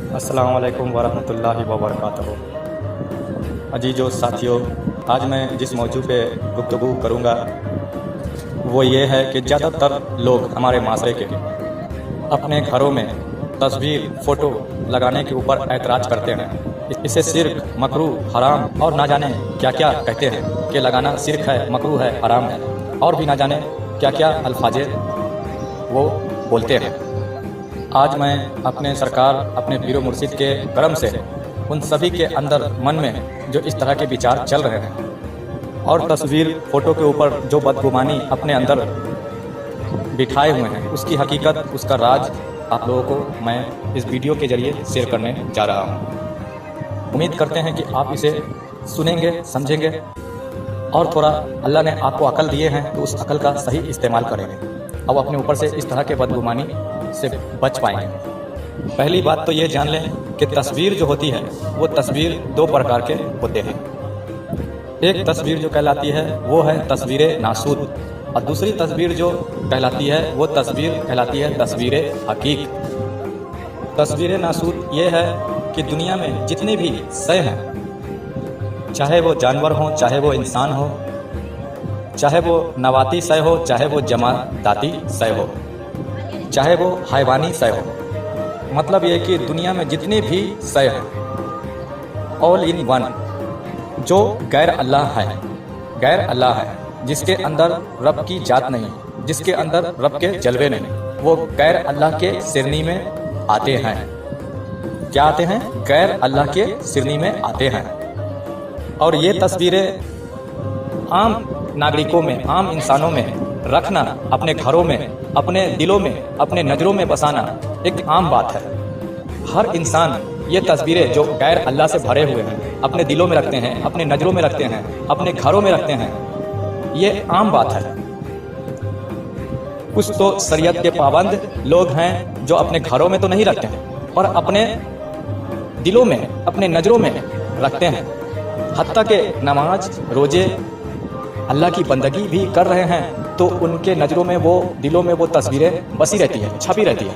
अस्सलाम वालेकुम वरहमतुल्लाहि वबरकातुहू। अजीजो साथियों, आज मैं जिस मौजू पे गुफ्तगू करूँगा वो ये है कि ज़्यादातर लोग हमारे माशरे के अपने घरों में तस्वीर फ़ोटो लगाने के ऊपर ऐतराज़ करते हैं। इसे शिर्क, मकरूह, हराम और ना जाने क्या क्या कहते हैं कि लगाना शिर्क है, मकरूह है, हराम है और भी ना जाने क्या क्या अल्फाज़े वो बोलते हैं। आज मैं अपने सरकार, अपने पीरो मुर्शिद के करम से उन सभी के अंदर मन में जो इस तरह के विचार चल रहे हैं और तस्वीर फ़ोटो के ऊपर जो बदगुमानी अपने अंदर बिठाए हुए हैं, उसकी हकीकत, उसका राज आप लोगों को मैं इस वीडियो के ज़रिए शेयर करने जा रहा हूँ। उम्मीद करते हैं कि आप इसे सुनेंगे, समझेंगे और थोड़ा अल्लाह ने आपको अकल दिए हैं तो उस अकल का सही इस्तेमाल करेंगे और अपने ऊपर से इस तरह के बदगुमानी से बच पाएंगे। पहली बात तो ये जान लें कि तस्वीर जो होती है वो तस्वीर दो प्रकार के होते हैं। एक तस्वीर जो कहलाती है वो है तस्वीर नासूद और दूसरी तस्वीर जो कहलाती है वो तस्वीर कहलाती है तस्वीर हकीक। तस्वीर नासूद ये है कि दुनिया में जितने भी शय हैं, चाहे वो जानवर हों, चाहे वो इंसान हो, चाहे वो नबाती शय हो, चाहे वो जमादाती शय हो, चाहे वो हैवानी शय हो, मतलब ये कि दुनिया में जितने भी शय हैं ऑल इन वन, जो गैर अल्लाह है, गैर अल्लाह है, जिसके अंदर रब की जात नहीं, जिसके अंदर रब के जलवे नहीं, वो गैर अल्लाह के श्रेणी में आते हैं। क्या आते हैं? गैर अल्लाह के श्रेणी में आते हैं। और ये तस्वीरें आम नागरिकों में, आम इंसानों में रखना, अपने घरों में, अपने दिलों में, अपने नज़रों में बसाना एक आम बात है। हर इंसान ये तस्वीरें जो गैर अल्लाह से भरे हुए हैं अपने दिलों में रखते हैं, अपने नज़रों में रखते हैं, अपने घरों में रखते हैं, ये आम बात है। कुछ तो शरीयत के पाबंद लोग हैं जो अपने घरों में तो नहीं रखते हैं और अपने दिलों में, अपने नज़रों में रखते हैं। हत्ता के नमाज, रोजे, अल्लाह की बंदगी भी कर रहे हैं तो उनके नज़रों में, वो दिलों में वो तस्वीरें बसी रहती है, छपी रहती है,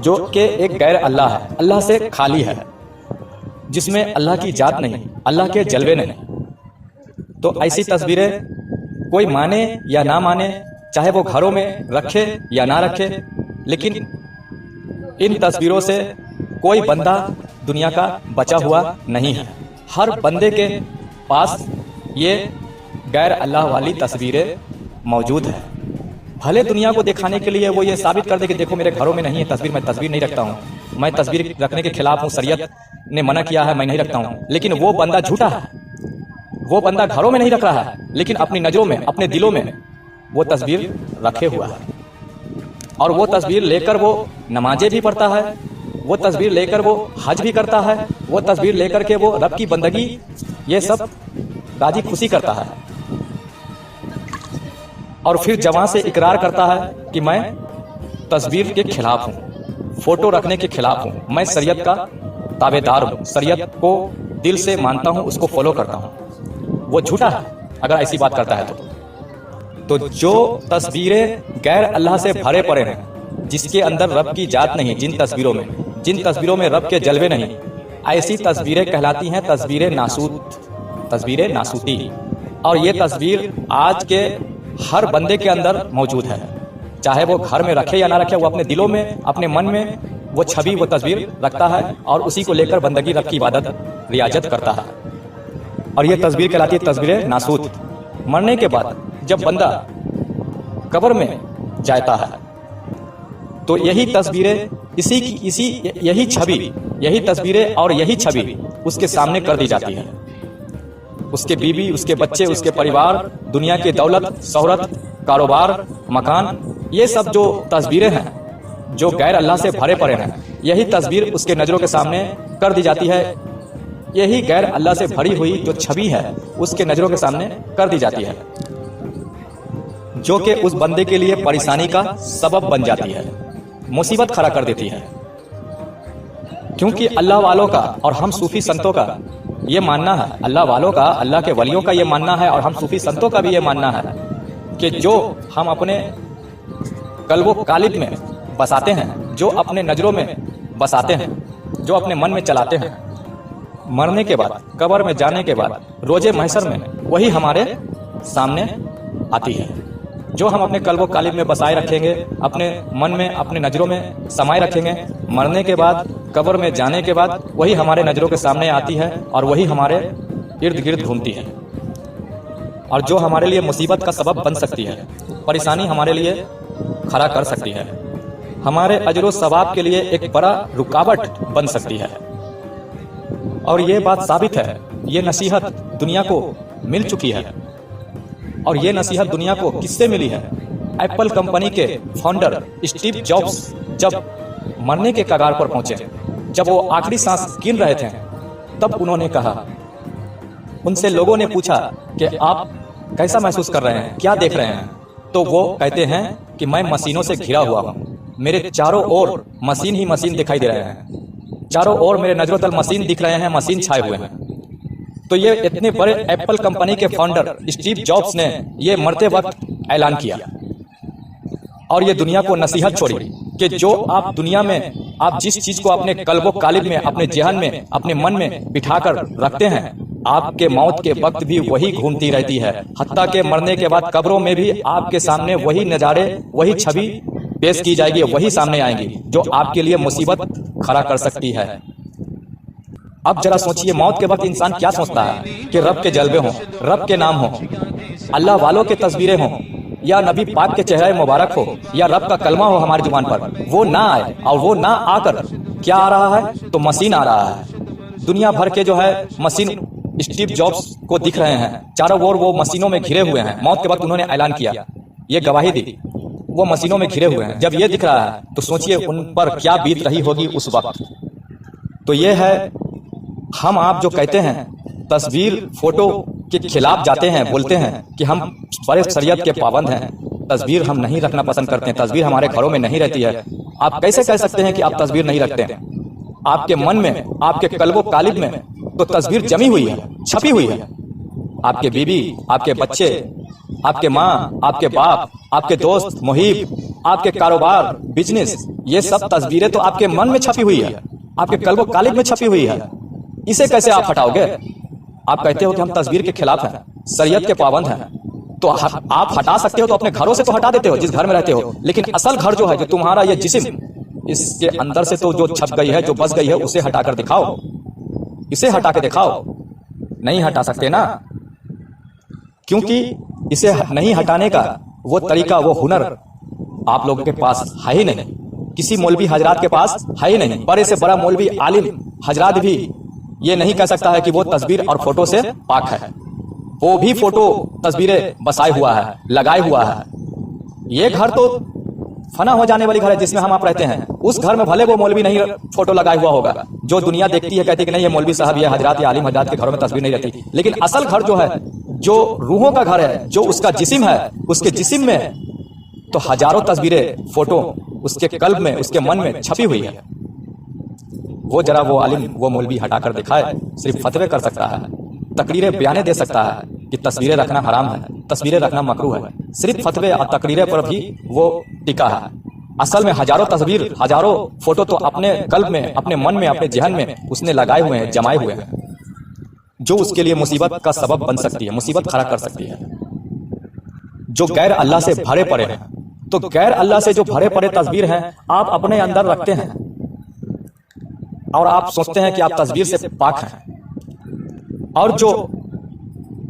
जो कि एक गैर अल्लाह है, अल्लाह से खाली है, जिसमें अल्लाह की जात नहीं, अल्लाह के जलवे नहीं। तो ऐसी तस्वीरें कोई माने या ना माने, चाहे वो घरों में रखे या ना रखे, लेकिन इन तस्वीरों से कोई बंदा दुनिया का बचा हुआ नहीं है। हर बंदे के पास ये गैर अल्लाह वाली तस्वीरें मौजूद है। भले दुनिया को दिखाने के लिए वो ये साबित कर दे कि देखो मेरे घरों में नहीं है तस्वीर, मैं तस्वीर नहीं रखता हूँ, मैं तस्वीर रखने के खिलाफ हूँ, शरीयत ने मना किया है, मैं नहीं रखता हूँ, लेकिन वो बंदा झूठा है। वो बंदा घरों में नहीं रख रहा है लेकिन अपनी नज़रों में, अपने दिलों में वो तस्वीर रखे हुआ है और वो तस्वीर लेकर वो नमाजें भी पढ़ता है, वो तस्वीर लेकर वो हज भी करता है, वो तस्वीर लेकर के वो रब की बंदगी, ये सब राजी खुशी करता है और फिर जवां से इकरार करता है कि मैं तस्वीर के खिलाफ हूँ, फोटो रखने के खिलाफ हूँ, मैं शरीयत का ताबेदार हूँ, शरीयत को दिल से मानता हूँ, उसको फॉलो करता हूँ। वो झूठा है अगर ऐसी बात करता है तो जो तस्वीरें गैर अल्लाह से भरे पड़े हैं, जिसके अंदर रब की जात नहीं, जिन तस्वीरों में रब के जलवे नहीं, ऐसी तस्वीरें कहलाती हैं तस्वीरें नासूद, तस्वीरें नासूती। और ये तस्वीर आज के हर बंदे के अंदर मौजूद है, चाहे वो घर में रखे या ना रखे, वो अपने दिलों में, अपने मन में वो छवि, वो तस्वीर रखता है और उसी को लेकर बंदगी, रब की इबादत, रियाजत करता है। और ये तस्वीर कहलाती है तस्वीरें नासूद। मरने के बाद जब बंदा कब्र में जाता है तो यही तस्वीरें, यही छवि, यही तस्वीरें और यही छवि उसके सामने कर दी जाती है। उसके बीवी, उसके बच्चे, उसके परिवार, दुनिया की दौलत, शोहरत, कारोबार, मकान, ये सब जो तस्वीरें हैं जो गैर अल्लाह से भरे पड़े हैं, यही तस्वीर उसके नज़रों के सामने कर दी जाती है। यही गैर अल्लाह से भरी हुई जो छवि है उसके नज़रों के सामने कर दी जाती है, जो कि उस बंदे के लिए परेशानी का सबब बन जाती है, मुसीबत खड़ा कर देती है। क्योंकि अल्लाह वालों का और हम सूफी संतों का ये मानना है, अल्लाह वालों का, अल्लाह के वलियों का ये मानना है और हम सूफी संतों का भी ये मानना है कि जो हम अपने कल्बो कालिब में बसाते हैं, जो अपने नज़रों में बसाते हैं, जो अपने मन में चलाते हैं, मरने के बाद, कब्र में जाने के बाद, रोजे महशर में वही हमारे सामने आती है। जो हम अपने कल्बो कालिब में बसाए रखेंगे, अपने मन में, अपने नज़रों में समाये रखेंगे, मरने के बाद, कब्र में जाने के बाद वही हमारे नज़रों के सामने आती है और वही हमारे इर्द गिर्द घूमती है। और जो हमारे लिए मुसीबत का सबब बन सकती है, परेशानी हमारे लिए खड़ा कर सकती है, हमारे अजर सवाब के लिए एक बड़ा रुकावट बन सकती है। और ये बात साबित है, ये नसीहत दुनिया को मिल चुकी है। और ये नसीहत दुनिया को किससे मिली है? एप्पल कंपनी के फाउंडर स्टीव जॉब्स जब मरने के कगार पर पहुंचे, जब वो आखिरी सांस गिन रहे थे, तब उन्होंने कहा, उनसे लोगों ने पूछा कि आप कैसा महसूस कर रहे हैं, क्या देख रहे हैं? तो वो कहते हैं कि मैं मशीनों से घिरा हुआ हूं, मेरे चारों ओर मशीन ही मशीन दिखाई दे रहे हैं, चारों ओर मेरे नजरों तल मशीन दिख रहे हैं, मशीन छाए हुए हैं। तो ये इतने बड़े एप्पल कंपनी के फाउंडर स्टीव जॉब्स ने ये मरते वक्त ऐलान किया और ये दुनिया को नसीहत छोड़ी कि जो आप दुनिया में, आप जिस चीज को अपने कल्बो कालिब में, अपने जहन में, अपने मन में बिठाकर रखते हैं, आपके मौत के वक्त भी वही घूमती रहती है। हत्ता के मरने के बाद कब्रों में भी आपके सामने वही नजारे, वही छवि पेश की जाएगी, वही सामने आएंगी जो आपके लिए मुसीबत खड़ा कर सकती है। अब जरा सोचिए, मौत के वक्त इंसान क्या सोचता है कि रब के जलवे हों, रब के नाम हो, अल्लाह वालों के तस्वीरें हों, या नबी पाक के चेहरे मुबारक हो, या रब का कलमा हो हमारी जुबान पर, वो ना आए। और वो ना आकर क्या आ रहा है? तो मशीन आ रहा है। दुनिया भर के जो है मशीन स्टीव जॉब्स को दिख रहे हैं, चारों ओर वो मशीनों में घिरे हुए हैं। मौत के वक्त उन्होंने ऐलान किया, ये गवाही दी, वो मशीनों में घिरे हुए हैं। जब ये दिख रहा है तो सोचिए उन पर क्या बीत रही होगी उस वक्त। तो ये है, हम आप जो कहते हैं तस्वीर फोटो के खिलाफ जाते हैं, बोलते हैं कि हम बड़े शरीयत के पाबंद हैं, तस्वीर हम नहीं रखना पसंद करते हैं, तस्वीर हमारे घरों में नहीं रहती है। आप कैसे कह सकते हैं कि आप तस्वीर नहीं रखते हैं? आपके मन में, आपके कल्बो कालिब में तो तस्वीर जमी हुई है, छपी हुई है। आपके बीवी, आपके बच्चे, आपके माँ, आपके बाप, आपके दोस्त, मुहीब, आपके कारोबार, बिजनेस, ये सब तस्वीरें तो आपके मन में छपी हुई है, आपके कल्बो कालिब में छपी हुई है। इसे कैसे आप हटाओगे? आप कहते हो कि हम तस्वीर के खिलाफ हैं, शरीयत के पाबंद हैं, तो आप हटा सकते हो तो अपने घरों से तो हटा देते हो, जिस घर में रहते हो, लेकिन असल घर जो है, जो तुम्हारा ये जिस्म, इसके अंदर से तो जो छप गई है, जो बस गई है, उसे हटाकर दिखाओ, इसे हटा के दिखाओ। नहीं हटा सकते ना, क्योंकि इसे नहीं हटाने का वो तरीका, वो हुनर आप लोगों के पास है ही नहीं, किसी मौलवी हजरात के पास है ही नहीं। बड़े से बड़ा मौलवी आलिम हजरात भी ये नहीं कह सकता है कि वो तस्वीर और फोटो से पाक है। वो भी फोटो तस्वीरें बसाए हुआ है, लगाए हुआ है। ये घर तो फना हो जाने वाली घर है जिसमें हम आप रहते हैं। उस घर में भले वो मौलवी नहीं फोटो लगाए हुआ होगा, जो दुनिया देखती है, कहती है कि नहीं ये मौलवी साहब, ये हजरात, या आलिम हजरात के घरों में तस्वीर नहीं रहती। लेकिन असल घर जो है, जो रूहों का घर है, जो उसका जिस्म है, उसके जिस्म में तो हजारों तस्वीरें, फोटो उसके कल्ब में, उसके मन में छपी हुई है। वो जरा वो आलिम, वो मौलवी हटाकर दिखाए, सिर्फ फतवे कर सकता है, तकरीरें बयाने दे सकता है कि तस्वीरें रखना हराम है, तस्वीरें रखना मकरूह है। सिर्फ फतवे और तकरीरें पर भी वो टिका है। असल में हजारों तस्वीर, हजारों फोटो तो अपने कल्ब में, अपने मन में, अपने जहन में उसने लगाए हुए हैं, जमाए हुए हैं, जो उसके लिए मुसीबत का सबब बन सकती है, मुसीबत खड़ा कर सकती है। जो गैर अल्लाह से भरे पड़े हैं, तो गैर अल्लाह से जो भरे पड़े तस्वीर हैं आप अपने अंदर रखते हैं और आप सोचते हैं कि आप तस्वीर से पाक हैं। और जो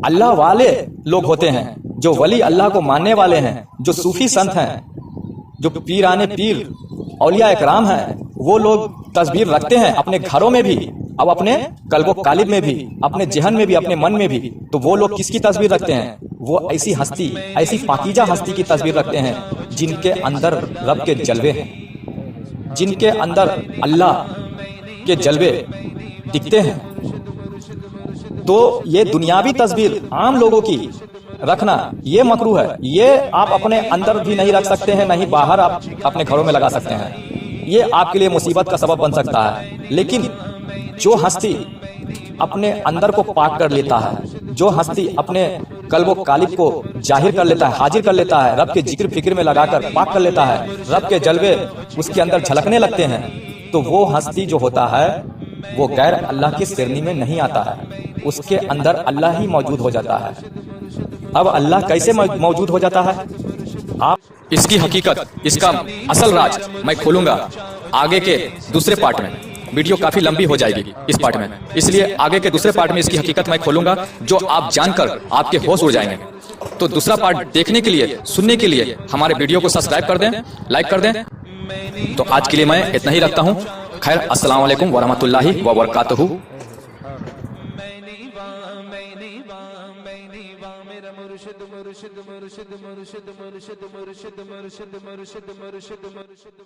अल्लाह वाले लोग होते हैं, जो वली अल्लाह को मानने वाले हैं, जो सूफी संत हैं, जो पीराने पीर, औलिया इकराम हैं, वो लोग तस्वीर रखते हैं अपने घरों में भी, अब अपने कल्बो कालिब में भी, अपने जहन में भी, अपने मन में भी। तो वो लोग किसकी तस्वीर रखते हैं? वो ऐसी हस्ती, ऐसी पाकीजा हस्ती की तस्वीर रखते हैं जिनके अंदर रब के जलवे हैं, जिनके अंदर अल्लाह के जलवे दिखते हैं। तो ये दुनियावी तस्वीर आम लोगों की रखना ये मकरूह है। ये आप अपने अंदर भी नहीं रख सकते हैं, नहीं बाहर आप अपने घरों में लगा सकते हैं। ये आपके लिए मुसीबत का सबब बन सकता है। लेकिन जो हस्ती अपने अंदर को पाक कर लेता है, जो हस्ती अपने कल्बो कालिब को जाहिर कर लेता है, हाजिर कर लेता है, रब के जिक्र फिक्र में लगाकर पाक कर लेता है, रब के जलवे उसके अंदर झलकने लगते हैं, तो वो हस्ती जो होता है वो गैर अल्लाह की श्रेणी में नहीं आता है, उसके अंदर अल्लाह ही मौजूद हो जाता है। अब अल्लाह कैसे मौजूद हो जाता है, आप इसकी हकीकत, इसका असल राज मैं खोलूंगा आगे के दूसरे पार्ट में। वीडियो काफी लंबी हो जाएगी इस पार्ट में, इसलिए आगे के दूसरे पार्ट में इसकी हकीकत मैं खोलूंगा, जो आप जानकर आपके होश उड़ जाएंगे। तो दूसरा पार्ट देखने के लिए, सुनने के लिए हमारे वीडियो को सब्सक्राइब कर दें, लाइक कर दें। तो आज के लिए मैं इतना ही रखता हूं। खैर, अस्सलाम वालेकुम वरहमतुल्लाहि व बरकातहू। मुर्शिद मुर्शिद मुर्शिद मुर्शिद मुर्शिद मुर्शिद मुर्शिद मुर्शिद मुर्शिद मुर्शिद मुर्शिद